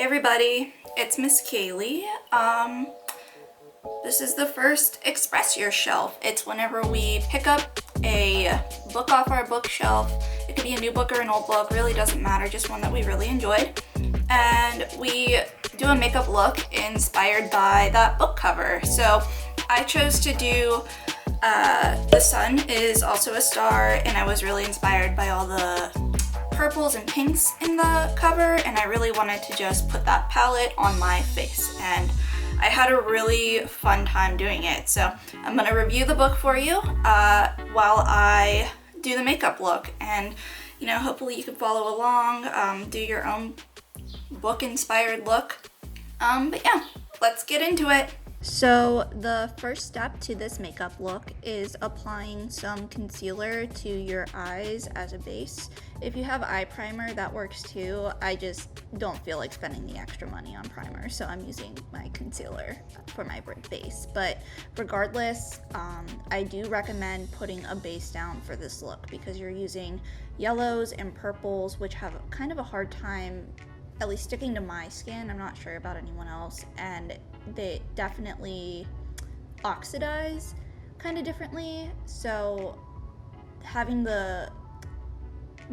everybody, it's Miss Kaylee. This is the first Express Your Shelf. It's whenever we pick up a book off our bookshelf. It could be a new book or an old book, really doesn't matter, just one that we really enjoyed. And we do a makeup look inspired by that book cover. So I chose to do The Sun is Also a Star, and I was really inspired by all the purples and pinks in the cover, and I really wanted to just put that palette on my face, and I had a really fun time doing it. So I'm gonna review the book for you while I do the makeup look, and hopefully you can follow along, do your own book inspired look. But yeah, let's get into it. So the first step to this makeup look is applying some concealer to your eyes as a base. If you have eye primer, that works too. I just don't feel like spending the extra money on primer, so I'm using my concealer for my base. But regardless, I do recommend putting a base down for this look because you're using yellows and purples, which have kind of a hard time at least sticking to my skin. I'm not sure about anyone else, and they definitely oxidize kind of differently, so having the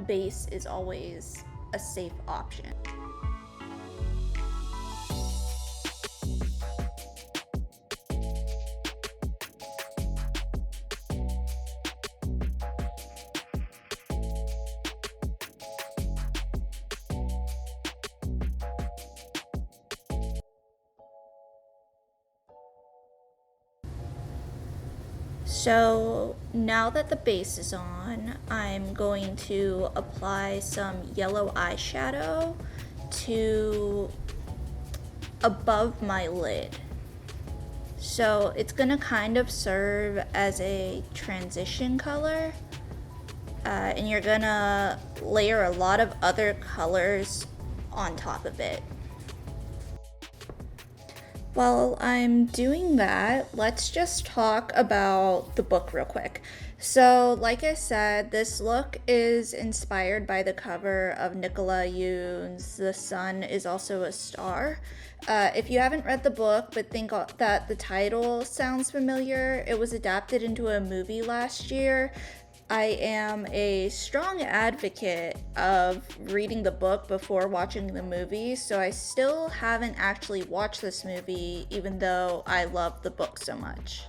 base is always a safe option. So now that the base is on, I'm going to apply some yellow eyeshadow to above my lid. So it's gonna kind of serve as a transition color, and you're gonna layer a lot of other colors on top of it. While I'm doing that, let's just talk about the book real quick. So, like I said, this look is inspired by the cover of Nicola Yoon's The Sun is Also a Star. If you haven't read the book but think that the title sounds familiar, it was adapted into a movie last year. I am a strong advocate of reading the book before watching the movie, so I still haven't actually watched this movie, even though I love the book so much.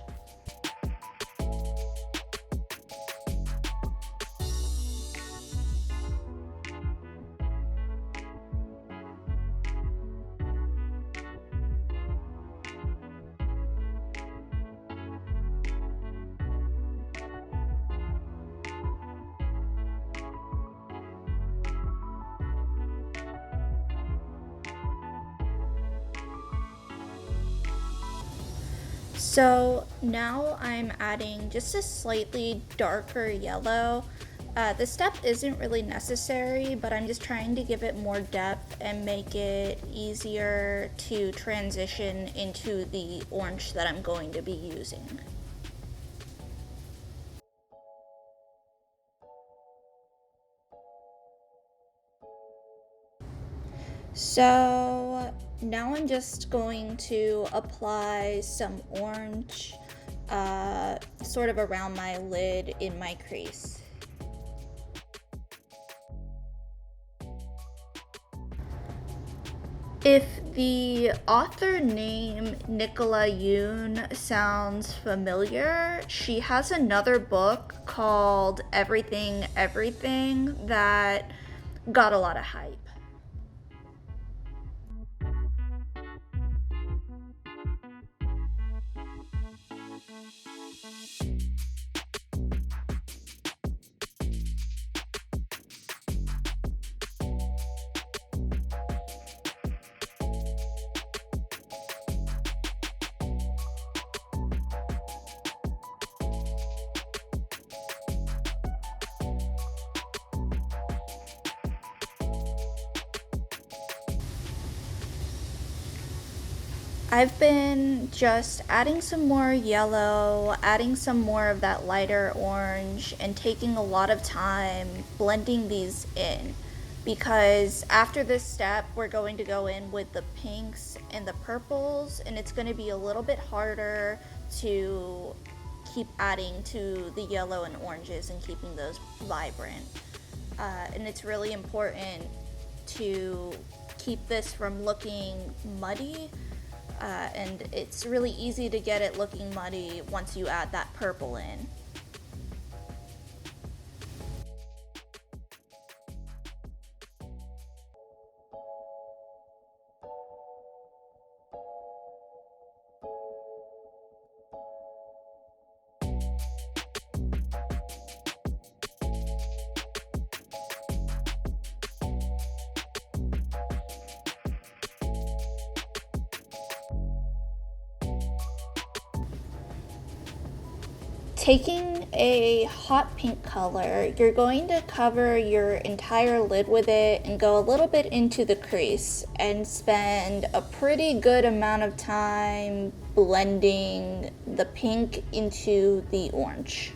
So now I'm adding just a slightly darker yellow. This step isn't really necessary, but I'm just trying to give it more depth and make it easier to transition into the orange that I'm going to be using. So now I'm just going to apply some orange sort of around my lid in my crease. If the author name Nicola Yoon sounds familiar, she has another book called Everything Everything that got a lot of hype. I've been just adding some more yellow, adding some more of that lighter orange, and taking a lot of time blending these in. because after this step we're going to go in with the pinks and the purples, and it's going to be a little bit harder to keep adding to the yellow and oranges and keeping those vibrant. And it's really important to keep this from looking muddy, and it's really easy to get it looking muddy once you add that purple in. Taking a hot pink color, you're going to cover your entire lid with it and go a little bit into the crease and spend a pretty good amount of time blending the pink into the orange.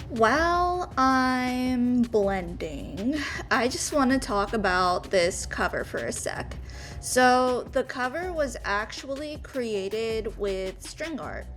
While I'm blending, I just want to talk about this cover for a sec. So, the cover was actually created with string art.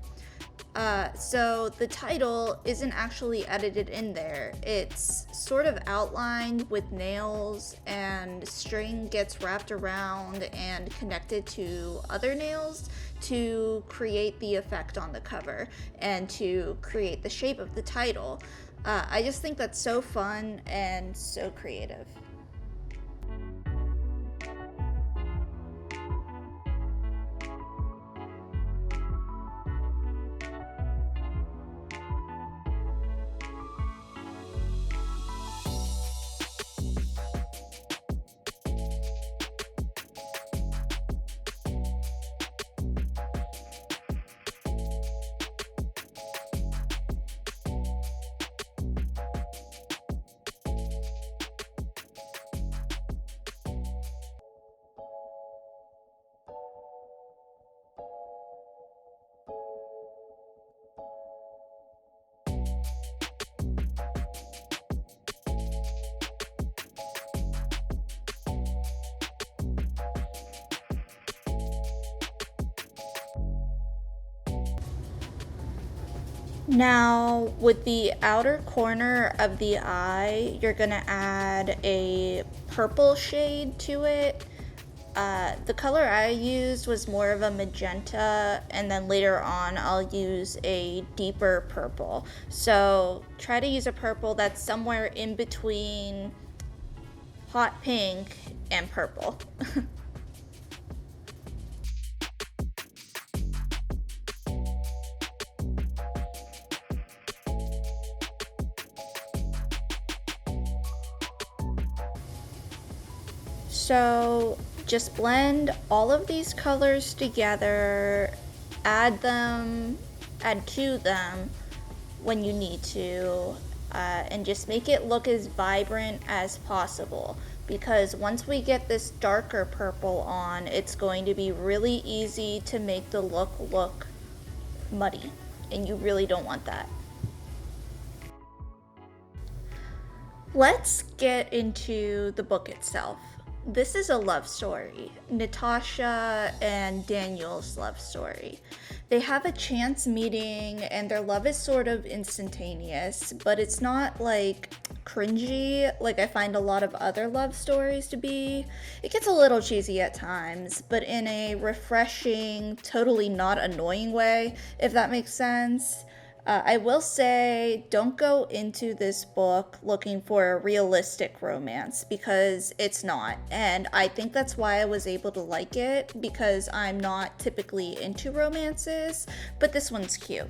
So the title isn't actually edited in there. It's sort of outlined with nails, and string gets wrapped around and connected to other nails to create the effect on the cover and to create the shape of the title. I just think that's so fun and so creative. Now, with the outer corner of the eye, you're gonna add a purple shade to it. The color I used was more of a magenta, and then later on I'll use a deeper purple. So try to use a purple that's somewhere in between hot pink and purple. So just blend all of these colors together, add to them when you need to, and just make it look as vibrant as possible. Because once we get this darker purple on, it's going to be really easy to make the look muddy, and you really don't want that. Let's get into the book itself. This is a love story, Natasha and Daniel's love story. They have a chance meeting and their love is sort of instantaneous, but it's not like cringy like I find a lot of other love stories to be. It gets a little cheesy at times, but in a refreshing, totally not annoying way, if that makes sense. I will say, don't go into this book looking for a realistic romance because it's not. And I think that's why I was able to like it, because I'm not typically into romances, but this one's cute.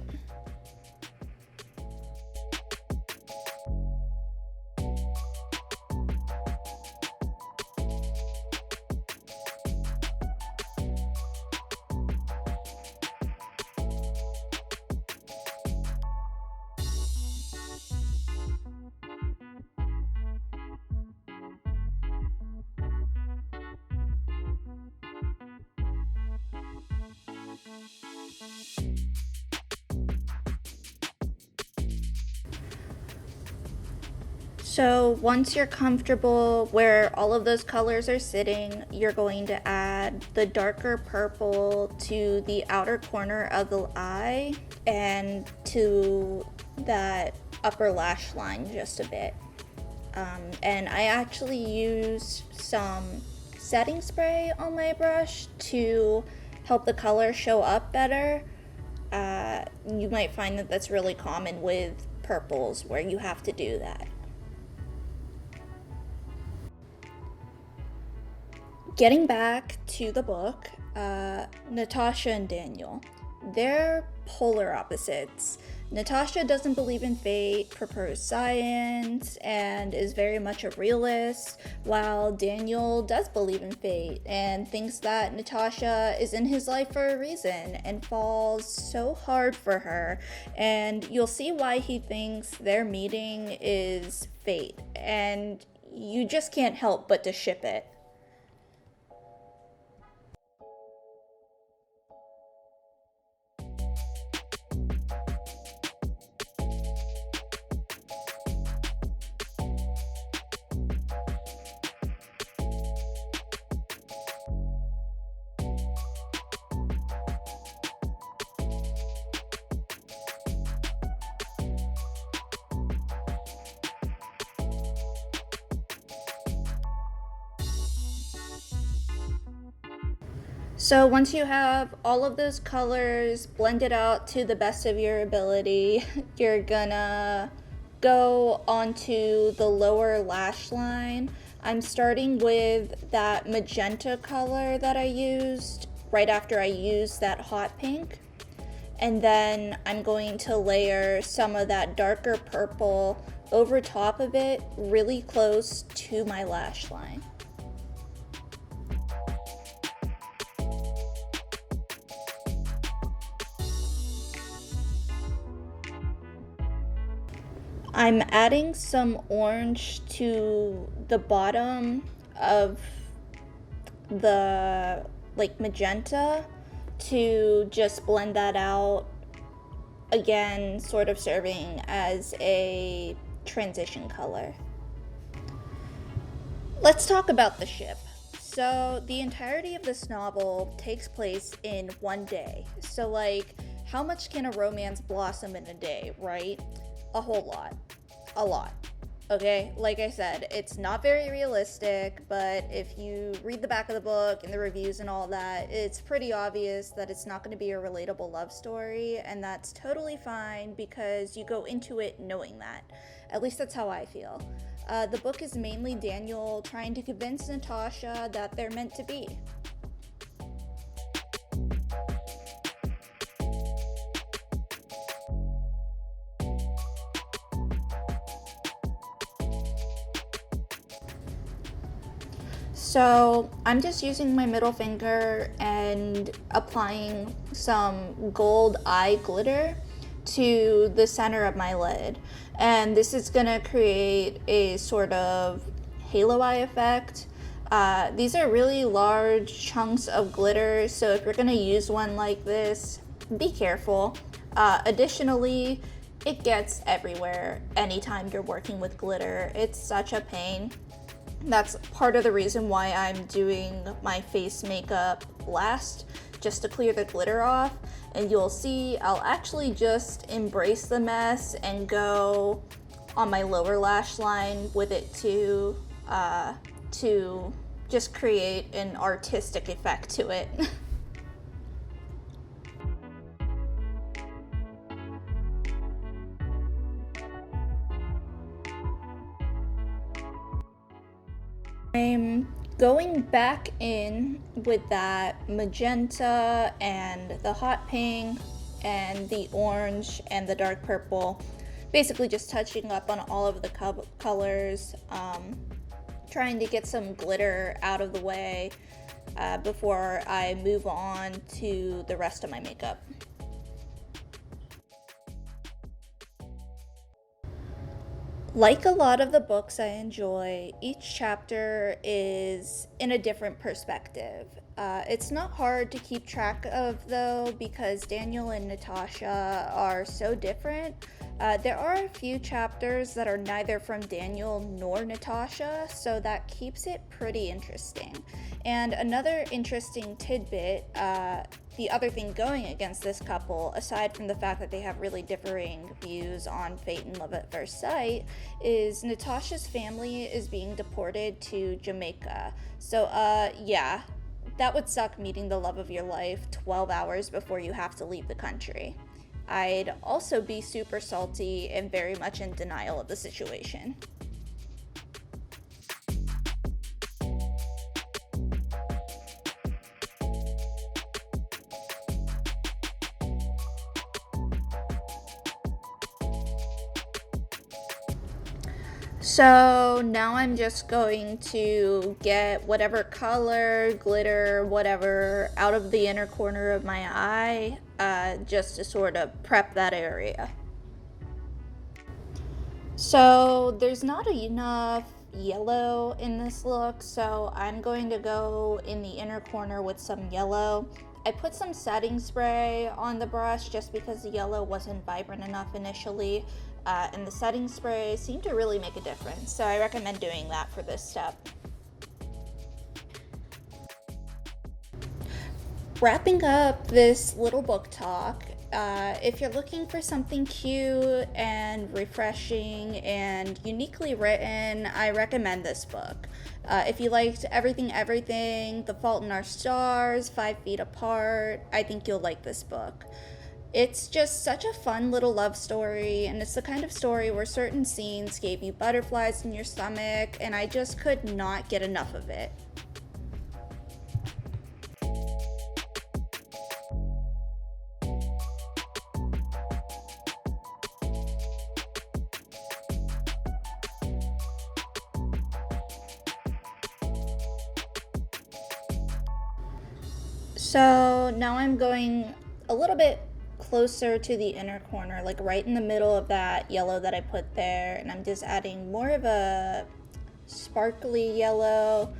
So once you're comfortable where all of those colors are sitting, you're going to add the darker purple to the outer corner of the eye and to that upper lash line just a bit. And I actually use some setting spray on my brush to help the color show up better. You might find that that's really common with purples where you have to do that. Getting back to the book, Natasha and Daniel, they're polar opposites. Natasha doesn't believe in fate, prefers science, and is very much a realist, while Daniel does believe in fate and thinks that Natasha is in his life for a reason and falls so hard for her. And you'll see why he thinks their meeting is fate, and you just can't help but to ship it. So once you have all of those colors blended out to the best of your ability, you're gonna go onto the lower lash line. I'm starting with that magenta color that I used right after I used that hot pink. And then I'm going to layer some of that darker purple over top of it, really close to my lash line. I'm adding some orange to the bottom of the magenta to just blend that out, again sort of serving as a transition color. Let's talk about the ship. So the entirety of this novel takes place in one day. So how much can a romance blossom in a day, right? A whole lot. A lot. Okay, like I said, it's not very realistic, but if you read the back of the book and the reviews and all that, it's pretty obvious that it's not going to be a relatable love story, and that's totally fine because you go into it knowing that. At least that's how I feel. The book is mainly Daniel trying to convince Natasha that they're meant to be. So I'm just using my middle finger and applying some gold eye glitter to the center of my lid. And this is gonna create a sort of halo eye effect. These are really large chunks of glitter, so if you're gonna use one like this, be careful. Additionally, it gets everywhere anytime you're working with glitter. It's such a pain. That's part of the reason why I'm doing my face makeup last, just to clear the glitter off. And you'll see I'll actually just embrace the mess and go on my lower lash line with it to just create an artistic effect to it. I'm going back in with that magenta and the hot pink and the orange and the dark purple, basically just touching up on all of the colors, trying to get some glitter out of the way before I move on to the rest of my makeup. Like a lot of the books I enjoy, each chapter is in a different perspective. It's not hard to keep track of though because Daniel and Natasha are so different. There are a few chapters that are neither from Daniel nor Natasha, so that keeps it pretty interesting. And another interesting tidbit, the other thing going against this couple, aside from the fact that they have really differing views on fate and love at first sight, is Natasha's family is being deported to Jamaica. So, yeah, that would suck meeting the love of your life 12 hours before you have to leave the country. I'd also be super salty and very much in denial of the situation. So now I'm just going to get whatever color, glitter, whatever out of the inner corner of my eye, just to sort of prep that area. So there's not enough yellow in this look, so I'm going to go in the inner corner with some yellow. I put some setting spray on the brush just because the yellow wasn't vibrant enough initially, and the setting spray seemed to really make a difference, so I recommend doing that for this step. Wrapping up this little book talk, if you're looking for something cute and refreshing and uniquely written, I recommend this book. If you liked Everything, The Fault in Our Stars, 5 Feet Apart, I think you'll like this book. It's just such a fun little love story, and it's the kind of story where certain scenes gave you butterflies in your stomach, and I just could not get enough of it. So now I'm going a little bit closer to the inner corner, like right in the middle of that yellow that I put there, and I'm just adding more of a sparkly yellow,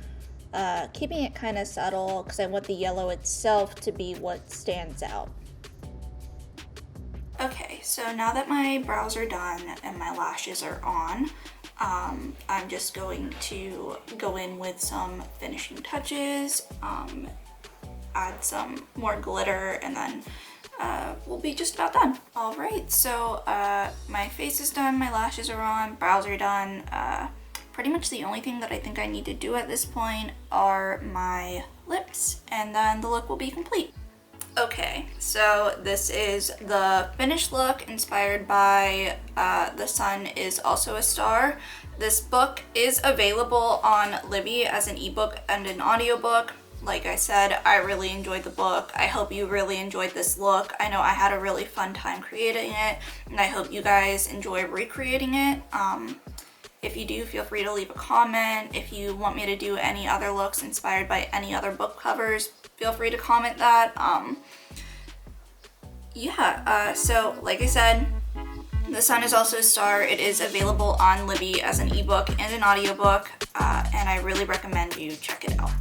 keeping it kind of subtle because I want the yellow itself to be what stands out. Okay, so now that my brows are done and my lashes are on, I'm just going to go in with some finishing touches, add some more glitter, and then we'll be just about done. All right, so my face is done, my lashes are on, brows are done. Pretty much the only thing that I think I need to do at this point are my lips, and then the look will be complete. Okay, so this is the finished look inspired by The Sun Is Also a Star. This book is available on Libby as an ebook and an audiobook. Like I said, I really enjoyed the book. I hope you really enjoyed this look. I know I had a really fun time creating it, and I hope you guys enjoy recreating it. If you do, feel free to leave a comment. If you want me to do any other looks inspired by any other book covers, feel free to comment that. So like I said, The Sun Is Also a Star. It is available on Libby as an ebook and an audiobook, and I really recommend you check it out.